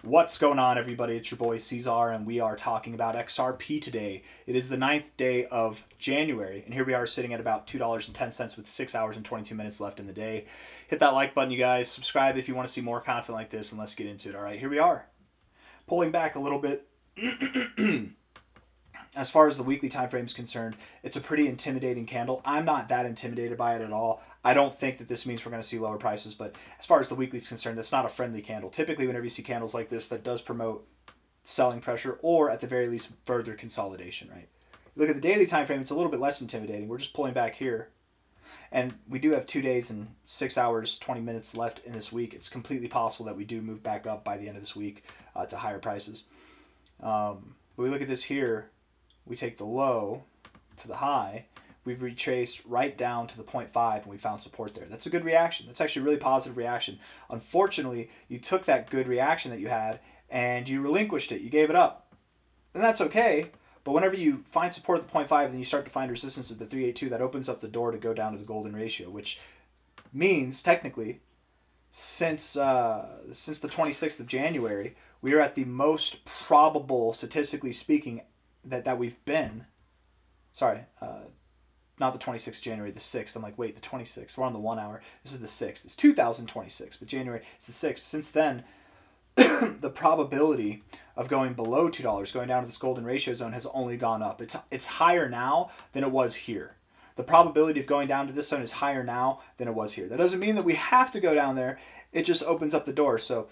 What's going on, everybody? It's your boy C-Zar, and we are talking about XRP today. It is the 9th day of January, and here we are sitting at about $2.10 with 6 hours and 22 minutes left in the day. Hit that like button, you guys. Subscribe if you want to see more content like this, and let's get into it. All right, here we are. Pulling back a little bit. As far as the weekly time frame is concerned, it's a pretty intimidating candle. I'm not that intimidated by it at all. I don't think that this means we're going to see lower prices, but as far as the weekly is concerned, that's not a friendly candle. Typically, whenever you see candles like this, that does promote selling pressure or, at the very least, further consolidation, right? Look at the daily time frame, it's a little bit less intimidating. We're just pulling back here. And we do have 2 days and 6 hours, 20 minutes left in this week. It's completely possible that we do move back up by the end of this week to higher prices. But we look at this here. We take the low to the high, we've retraced right down to the 0.5 and we found support there. That's a good reaction. That's actually a really positive reaction. Unfortunately, you took that good reaction that you had and you relinquished it. You gave it up. And that's okay, but whenever you find support at the 0.5 and then you start to find resistance at the 382, that opens up the door to go down to the golden ratio, which means technically since the 26th of January, we are at the most probable, statistically speaking, that we've been. Sorry, not the 26th of January, the 6th. I'm like, wait, the 26th. We're on the 1 hour. This is the 6th. It's 2026, but January is the 6th. Since then, the probability of going below $2, going down to this golden ratio zone, has only gone up. It's higher now than it was here. The probability of going down to this zone is higher now than it was here. That doesn't mean that we have to go down there. It just opens up the door. So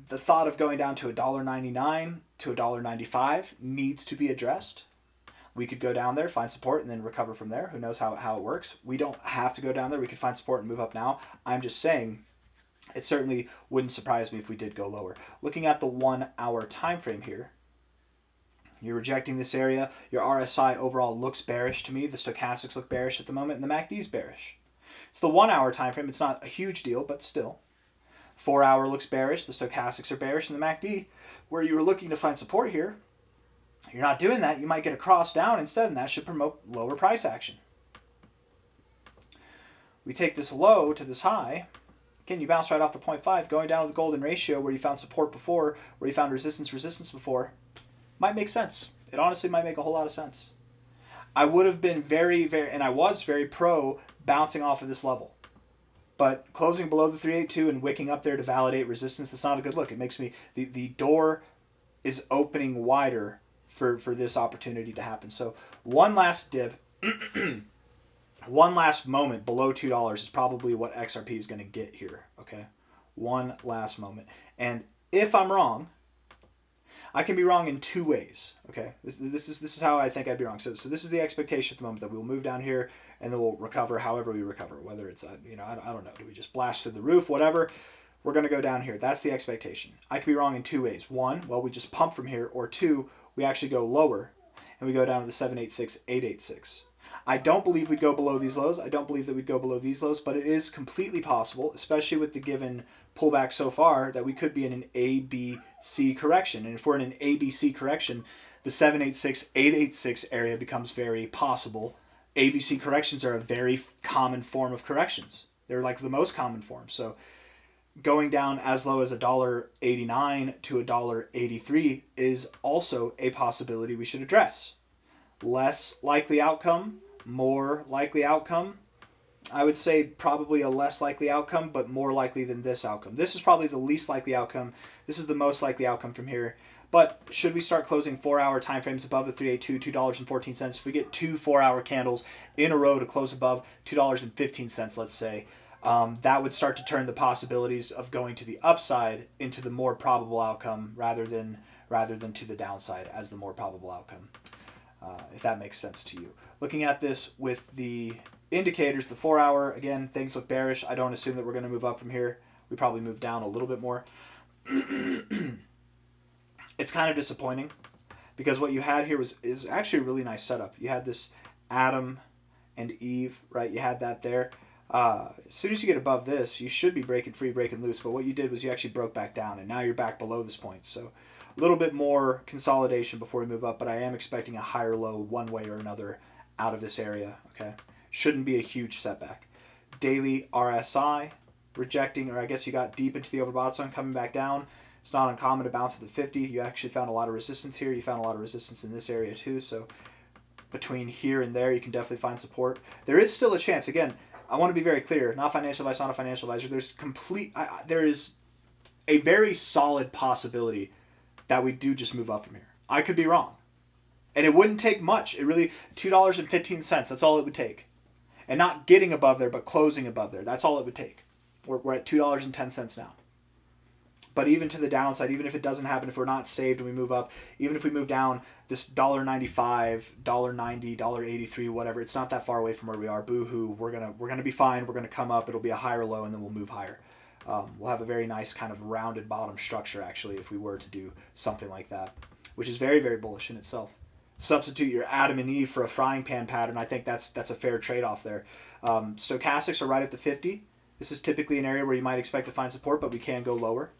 the thought of going down to $1.99 to $1.95 needs to be addressed. We could go down there, find support, and then recover from there. Who knows how it works? We don't have to go down there. We could find support and move up now. I'm just saying it certainly wouldn't surprise me if we did go lower. Looking at the 1 hour time frame here, you're rejecting this area. Your RSI overall looks bearish to me. The stochastics look bearish at the moment, and the MACD's bearish. It's the 1 hour time frame. It's not a huge deal, but still. 4 hour looks bearish, the stochastics are bearish, and the MACD, where you were looking to find support here, you're not doing that. You might get a cross down instead, and that should promote lower price action. We take this low to this high. Again, you bounce right off the 0.5, going down to the golden ratio where you found support before, where you found resistance before. Might make sense. It honestly might make a whole lot of sense. I would have been and I was very pro bouncing off of this level. But closing below the 382 and wicking up there to validate resistance, that's not a good look. It makes me, the door is opening wider for this opportunity to happen. So one last dip, one last moment below $2 is probably what XRP is going to get here, okay? One last moment. And if I'm wrong, I can be wrong in two ways, okay? This is how I think I'd be wrong. So this is the expectation at the moment, that we'll move down here and then we'll recover however we recover, whether it's, I don't know, do we just blast through the roof, whatever. We're going to go down here. That's the expectation. I could be wrong in two ways. One, well, we just pump from here, or two, we actually go lower and we go down to the 786, 886. I don't believe we'd go below these lows. I don't believe that we'd go below these lows, but it is completely possible, especially with the given pullback so far, that we could be in an ABC correction. And if we're in an ABC correction, the 786, 886 area becomes very possible. ABC corrections are a very common form of corrections. They're like the most common form. So going down as low as $1.89 to $1.83 is also a possibility we should address. Less likely outcome, more likely outcome. I would say probably a less likely outcome, but more likely than this outcome. This is probably the least likely outcome. This is the most likely outcome from here. But should we start closing 4 hour time frames above the 382, $2.14, if we get 2 4 hour candles in a row to close above $2.15, let's say, that would start to turn the possibilities of going to the upside into the more probable outcome rather than to the downside as the more probable outcome. If that makes sense to you. Looking at this with the indicators, the 4 hour, again, things look bearish. I don't assume that we're going to move up from here. We probably move down a little bit more. It's kind of disappointing because what you had here is actually a really nice setup. You had this Adam and Eve, right? You had that there. As soon as you get above this, you should be breaking free, breaking loose. But what you did was you actually broke back down, and now you're back below this point. So a little bit more consolidation before we move up, but I am expecting a higher low one way or another out of this area, okay? Shouldn't be a huge setback. Daily RSI rejecting, or I guess you got deep into the overbought zone, coming back down. It's not uncommon to bounce at the 50. You actually found a lot of resistance here. You found a lot of resistance in this area too. So between here and there, you can definitely find support. There is still a chance. Again, I want to be very clear. Not financial advice, not a financial advisor. There is a very solid possibility that we do just move up from here. I could be wrong. And it wouldn't take much. It really, $2.15, that's all it would take. And not getting above there, but closing above there. That's all it would take. We're at $2.10 now. But even to the downside, even if it doesn't happen, if we're not saved and we move up, even if we move down this $1.95, $1.90, $1.83, whatever, it's not that far away from where we are. Boo-hoo. We're gonna be fine. We're gonna come up. It'll be a higher low, and then we'll move higher. We'll have a very nice kind of rounded bottom structure, actually, if we were to do something like that, which is very, very bullish in itself. Substitute your Adam and Eve for a frying pan pattern. I think that's a fair trade-off there. Stochastics are right at the 50. This is typically an area where you might expect to find support, but we can go lower.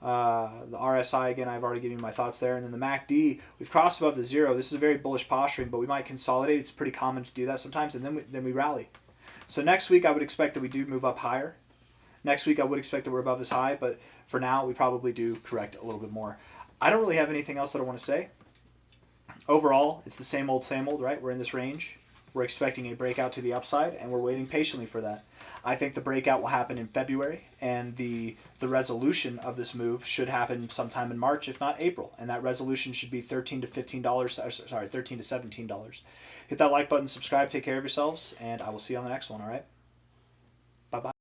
The RSI, again, I've already given you my thoughts there. And then the MACD, we've crossed above the 0. This is a very bullish posturing, but we might consolidate. It's pretty common to do that sometimes, and then we rally. So next week, I would expect that we do move up higher. Next week, I would expect that we're above this high, but for now, we probably do correct a little bit more. I don't really have anything else that I want to say. Overall, it's the same old, right? We're in this range. We're expecting a breakout to the upside, and we're waiting patiently for that. I think the breakout will happen in February, and the resolution of this move should happen sometime in March, if not April. And that resolution should be $13 to $17. Hit that like button, subscribe, take care of yourselves, and I will see you on the next one, all right? Bye-bye.